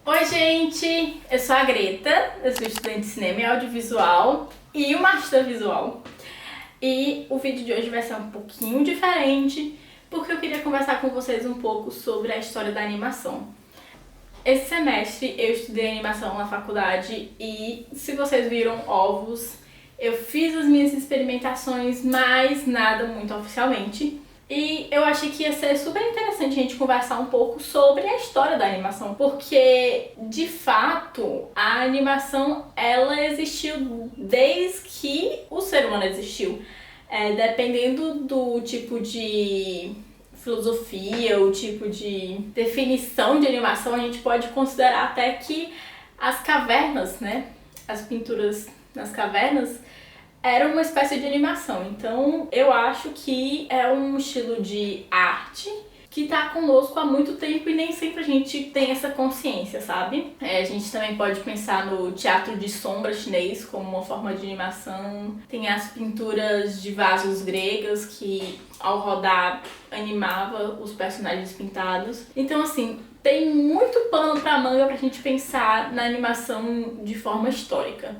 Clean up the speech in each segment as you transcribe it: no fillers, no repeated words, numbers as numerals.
Oi gente, eu sou a Greta, eu sou estudante de cinema e audiovisual e uma artista visual. E o vídeo de hoje vai ser um pouquinho diferente porque eu queria conversar com vocês um pouco sobre a história da animação. Esse semestre eu estudei animação na faculdade e, se vocês viram Ovos, eu fiz as minhas experimentações, mas nada muito oficialmente. E eu achei que ia ser super interessante a gente conversar um pouco sobre a história da animação, porque, de fato, a animação, ela existiu desde que o ser humano existiu. Dependendo do tipo de filosofia, o tipo de definição de animação, a gente pode considerar até que as cavernas, né, as pinturas nas cavernas, era uma espécie de animação. Então eu acho que é um estilo de arte que está conosco há muito tempo e nem sempre a gente tem essa consciência, sabe? A gente também pode pensar no teatro de sombra chinês como uma forma de animação. Tem as pinturas de vasos gregas que, ao rodar, animava os personagens pintados. Então, assim, tem muito pano pra manga pra gente pensar na animação de forma histórica.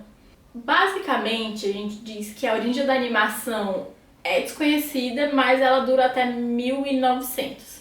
Basicamente, a gente diz que a origem da animação é desconhecida, mas ela dura até 1900.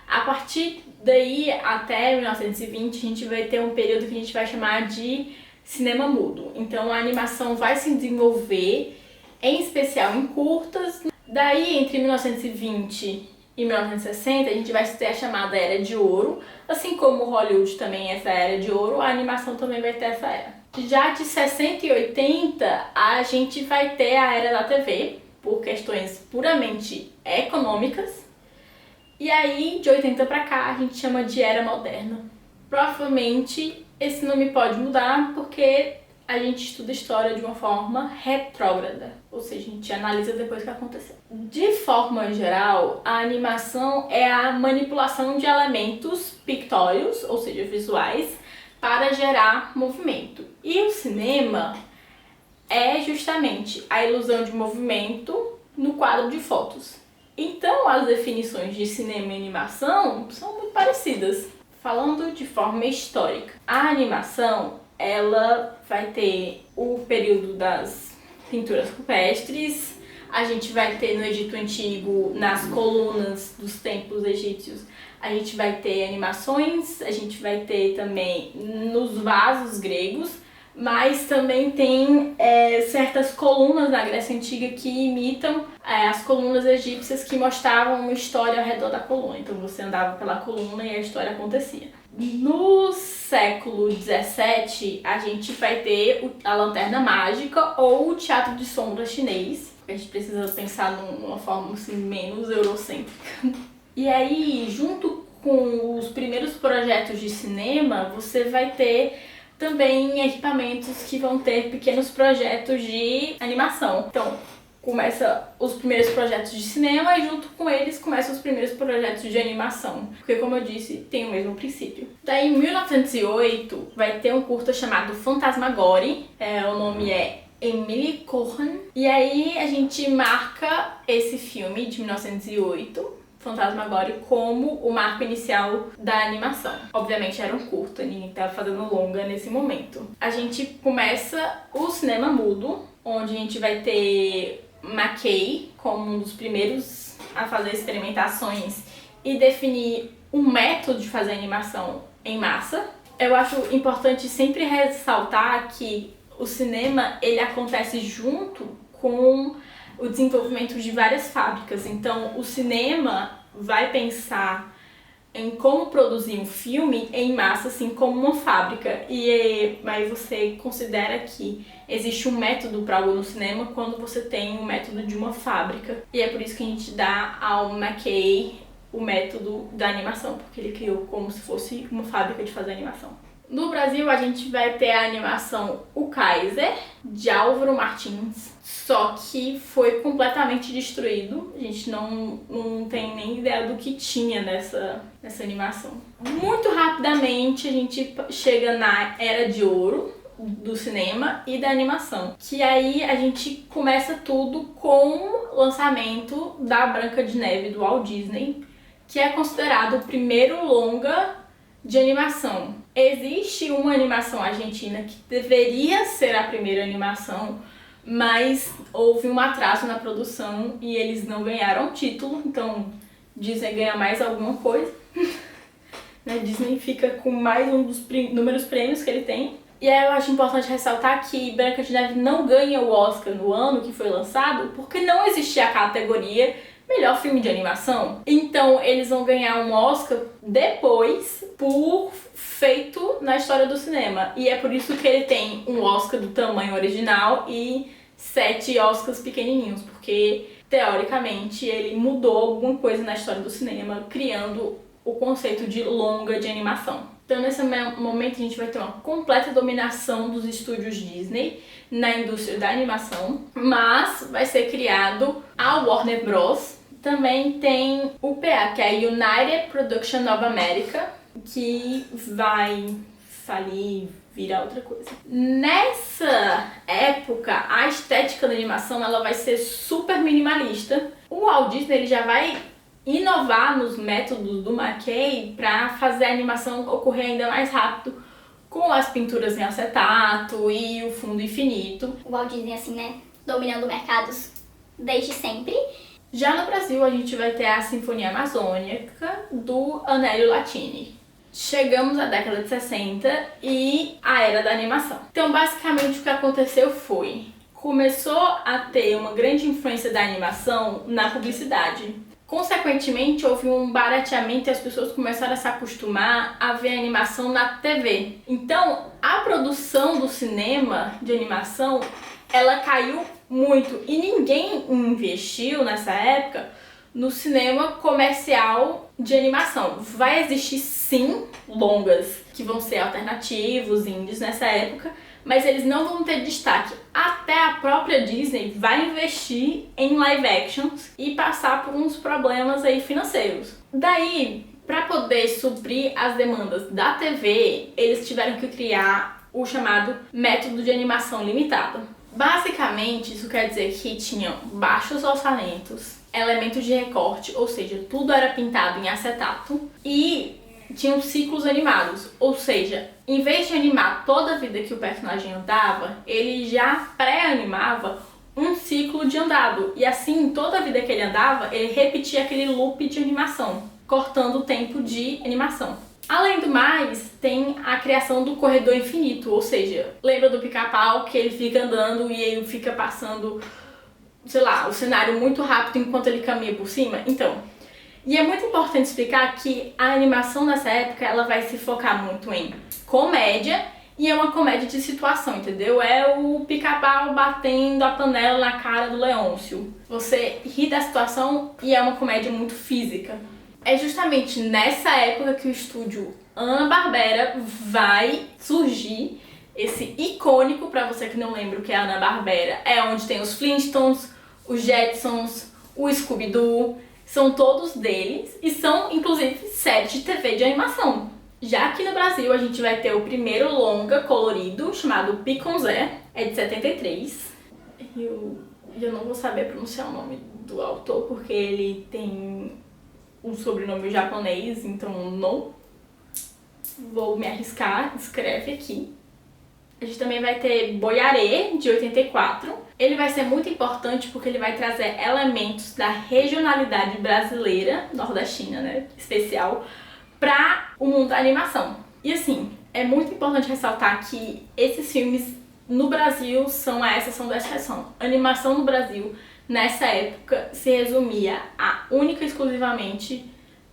A partir daí, até 1920, a gente vai ter um período que a gente vai chamar de cinema mudo. Então a animação vai se desenvolver, em especial em curtas. Daí, entre 1920 e 1960, a gente vai ter a chamada Era de Ouro. Assim como Hollywood também é essa Era de Ouro, a animação também vai ter essa era. Já de 60 e 80, a gente vai ter a Era da TV, por questões puramente econômicas. E aí, de 80 pra cá, a gente chama de Era Moderna. Provavelmente, esse nome pode mudar porque a gente estuda história de uma forma retrógrada, ou seja, a gente analisa depois que aconteceu. De forma geral, a animação é a manipulação de elementos pictóricos, ou seja, visuais, para gerar movimento. E o cinema é justamente a ilusão de movimento no quadro de fotos. Então, as definições de cinema e animação são muito parecidas. Falando de forma histórica, a animação, ela vai ter o período das pinturas rupestres. A gente vai ter no Egito Antigo, nas colunas dos templos egípcios, a gente vai ter animações, a gente vai ter também nos vasos gregos, mas também tem certas colunas na Grécia Antiga que imitam as colunas egípcias, que mostravam uma história ao redor da coluna. Então você andava pela coluna e a história acontecia. No século XVII, a gente vai ter a lanterna mágica ou o teatro de sombra chinês. A gente precisa pensar numa forma assim, menos eurocêntrica. E aí, junto com os primeiros projetos de cinema, você vai ter também equipamentos que vão ter pequenos projetos de animação. Então, começa os primeiros projetos de cinema e junto com eles começam os primeiros projetos de animação. Porque, como eu disse, tem o mesmo princípio. Daí, em 1908, vai ter um curta chamado Fantasmagorie. O nome é Emily Cohen. E aí a gente marca esse filme de 1908, Fantasmagorie, como o marco inicial da animação. Obviamente era um curta, ninguém estava fazendo longa nesse momento. A gente começa o cinema mudo, onde a gente vai ter McKay como um dos primeiros a fazer experimentações e definir um método de fazer animação em massa. Eu acho importante sempre ressaltar que o cinema, ele acontece junto com o desenvolvimento de várias fábricas. Então, o cinema vai pensar em como produzir um filme em massa, assim como uma fábrica. E aí você considera que existe um método para algo no cinema quando você tem um método de uma fábrica. E é por isso que a gente dá ao McKay o método da animação, porque ele criou como se fosse uma fábrica de fazer animação. No Brasil, a gente vai ter a animação O Kaiser, de Álvaro Martins, só que foi completamente destruído. A gente não tem nem ideia do que tinha nessa animação. Muito rapidamente, a gente chega na Era de Ouro do cinema e da animação, que aí a gente começa tudo com o lançamento da Branca de Neve, do Walt Disney, que é considerado o primeiro longa de animação. Existe uma animação argentina que deveria ser a primeira animação, mas houve um atraso na produção e eles não ganharam o título, então Disney ganha mais alguma coisa. Né? Disney fica com mais um dos inúmeros prêmios que ele tem. E aí eu acho importante ressaltar que Branca de Neve não ganha o Oscar no ano que foi lançado porque não existia a categoria Melhor Filme de Animação. Então eles vão ganhar um Oscar depois por feito na história do cinema. E é por isso que ele tem um Oscar do tamanho original e 7 Oscars pequenininhos, porque teoricamente ele mudou alguma coisa na história do cinema, criando o conceito de longa de animação. Então nesse momento a gente vai ter uma completa dominação dos estúdios Disney na indústria da animação, mas vai ser criado a Warner Bros. Também tem o UPA, que é a United Production of America, que vai falir, virar outra coisa. Nessa época, a estética da animação ela vai ser super minimalista. O Walt Disney ele já vai inovar nos métodos do McKay para fazer a animação ocorrer ainda mais rápido, com as pinturas em acetato e o fundo infinito. O Walt Disney, assim, né, dominando mercados desde sempre. Já no Brasil, a gente vai ter a Sinfonia Amazônica do Annelio Latini. Chegamos à década de 60 e a era da animação. Então, basicamente, o que aconteceu foi... começou a ter uma grande influência da animação na publicidade. Consequentemente, houve um barateamento e as pessoas começaram a se acostumar a ver animação na TV. Então, a produção do cinema de animação, ela caiu muito. E ninguém investiu nessa época no cinema comercial de animação. Vai existir sim longas que vão ser alternativos, indies nessa época, mas eles não vão ter destaque. Até a própria Disney vai investir em live actions e passar por uns problemas aí financeiros. Daí, para poder suprir as demandas da TV, eles tiveram que criar o chamado método de animação limitada. Basicamente, isso quer dizer que tinham baixos orçamentos, elementos de recorte, ou seja, tudo era pintado em acetato, e tinham ciclos animados, ou seja, em vez de animar toda a vida que o personagem andava, ele já pré-animava um ciclo de andado, e assim, toda a vida que ele andava, ele repetia aquele loop de animação, cortando o tempo de animação. Além do mais, tem a criação do corredor infinito, ou seja, lembra do Pica-Pau que ele fica andando e ele fica passando, sei lá, o cenário muito rápido enquanto ele caminha por cima? Então, e é muito importante explicar que a animação nessa época ela vai se focar muito em comédia e é uma comédia de situação, entendeu? É o Pica-Pau batendo a panela na cara do Leôncio. Você ri da situação e é uma comédia muito física. É justamente nessa época que o estúdio Hanna-Barbera vai surgir. Esse icônico, pra você que não lembra o que é a Hanna-Barbera, é onde tem os Flintstones, os Jetsons, o Scooby-Doo, são todos deles e são inclusive séries de TV de animação. Já aqui no Brasil a gente vai ter o primeiro longa colorido chamado Piconzé, é de 73. Eu não vou saber pronunciar o nome do autor porque ele tem um sobrenome japonês, então não vou me arriscar, escreve aqui. A gente também vai ter Boiarê, de 84. Ele vai ser muito importante porque ele vai trazer elementos da regionalidade brasileira, nordestina, né, especial, para o mundo da animação. E assim, é muito importante ressaltar que esses filmes no Brasil são a exceção da exceção. A animação no Brasil, nessa época, se resumia a única e exclusivamente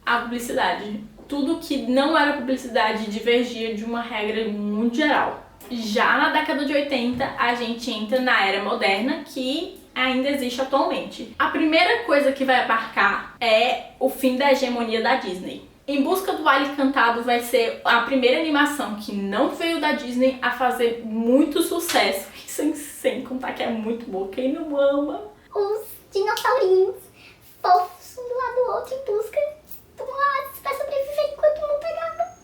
a publicidade. Tudo que não era publicidade divergia de uma regra muito geral. Já na década de 80, a gente entra na era moderna, que ainda existe atualmente. A primeira coisa que vai abarcar é o fim da hegemonia da Disney. Em Busca do Vale Encantado vai ser a primeira animação que não veio da Disney a fazer muito sucesso. Sem contar que é muito boa, quem não ama? Os dinossaurinhos fofos um do lado do outro em busca de uma pra sobreviver enquanto o mundo acaba.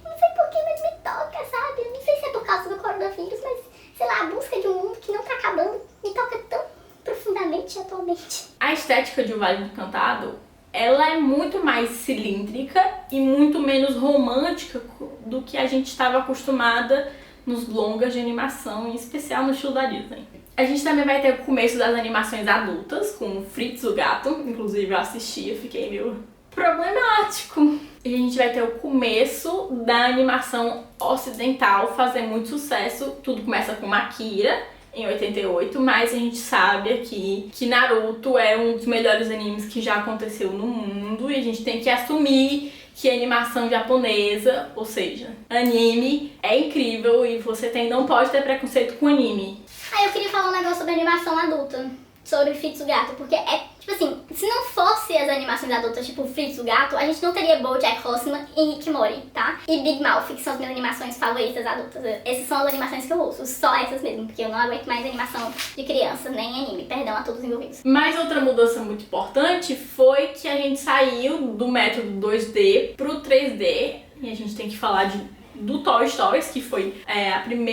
Não sei porquê, mas me toca, sabe? Eu não sei se é por causa do coronavírus, mas sei lá, a busca de um mundo que não tá acabando me toca tão profundamente atualmente. A estética de O Vale Encantado, ela é muito mais cilíndrica e muito menos romântica do que a gente estava acostumada nos longas de animação, em especial no estilo da Disney. A gente também vai ter o começo das animações adultas, com Fritz o Gato, inclusive eu assisti, eu fiquei meio problemático. E a gente vai ter o começo da animação ocidental fazer muito sucesso. Tudo começa com Akira, em 88, mas a gente sabe aqui que Naruto é um dos melhores animes que já aconteceu no mundo e a gente tem que assumir que a animação japonesa, ou seja, anime, é incrível e você não pode ter preconceito com anime. Eu queria falar um negócio sobre animação adulta, sobre Fritz o Gato, porque tipo assim, se não fosse as animações adultas, tipo Fritz o Gato, a gente não teria BoJack Horseman e Rick e Morty, tá? E Big Mouth, que são as minhas animações favoritas adultas. Essas são as animações que eu ouço, só essas mesmo, porque eu não aguento mais animação de criança, nem anime, perdão a todos os envolvidos. Mas outra mudança muito importante foi que a gente saiu do método 2D pro 3D, e a gente tem que falar do Toy Story, que foi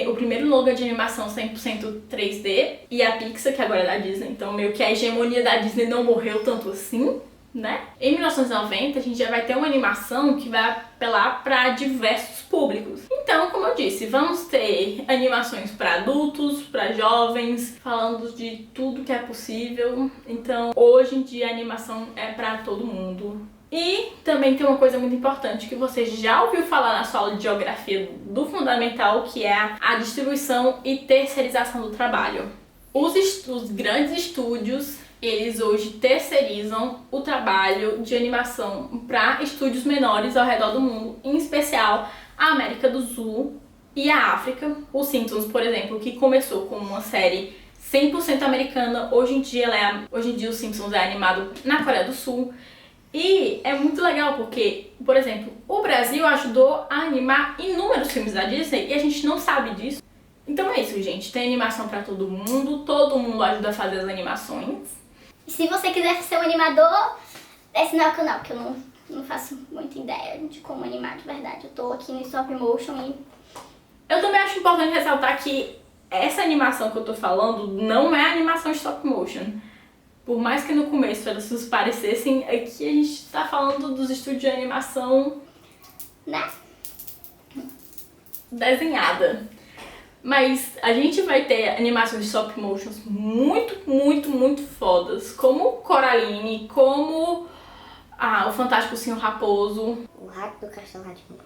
o primeiro longa de animação 100% 3D, e a Pixar, que agora é da Disney, então meio que a hegemonia da Disney não morreu tanto assim, né? Em 1990 a gente já vai ter uma animação que vai apelar para diversos públicos. Então, como eu disse, vamos ter animações para adultos, para jovens, falando de tudo que é possível. Então, hoje em dia a animação é para todo mundo. E também tem uma coisa muito importante que você já ouviu falar na sua aula de geografia do fundamental, que é a distribuição e terceirização do trabalho. Os grandes estúdios, eles hoje terceirizam o trabalho de animação para estúdios menores ao redor do mundo, em especial a América do Sul e a África. O Simpsons, por exemplo, que começou como uma série 100% americana, hoje em dia o Simpsons é animado na Coreia do Sul. E é muito legal porque, por exemplo, o Brasil ajudou a animar inúmeros filmes da Disney e a gente não sabe disso. Então é isso, gente. Tem animação pra todo mundo ajuda a fazer as animações. E se você quiser ser um animador, esse não é o canal, porque eu não faço muita ideia de como animar de verdade. Eu tô aqui no stop motion e... Eu também acho importante ressaltar que essa animação que eu tô falando não é animação stop motion. Por mais que no começo elas se parecessem, aqui a gente tá falando dos estúdios de animação, né? Desenhada. Mas a gente vai ter animações de stop motions muito fodas, como Coraline, como o Fantástico Senhor Raposo. O Rato do Castelo Rá-Tim-Bum.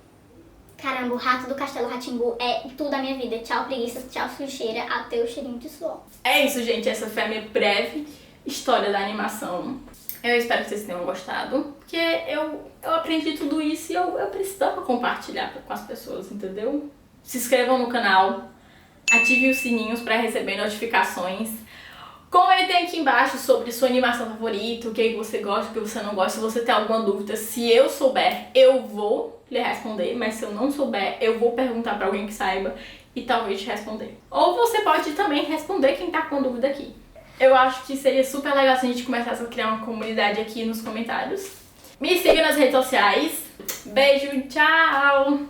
Caramba, o Rato do Castelo Rá-Tim-Bum é tudo da minha vida. Tchau preguiça, tchau sujeira, até o cheirinho de suor. É isso, gente. Essa foi a minha breve história da animação. Eu espero que vocês tenham gostado, porque eu aprendi tudo isso e eu precisava compartilhar com as pessoas, entendeu? Se inscrevam no canal, ativem os sininhos para receber notificações. Comentem aqui embaixo sobre sua animação favorita, o que você gosta, o que você não gosta. Se você tem alguma dúvida, se eu souber, eu vou lhe responder, mas se eu não souber, eu vou perguntar para alguém que saiba e talvez te responder. Ou você pode também responder quem tá com dúvida aqui. Eu acho que seria super legal se a gente começasse a criar uma comunidade aqui nos comentários. Me siga nas redes sociais. Beijo, tchau!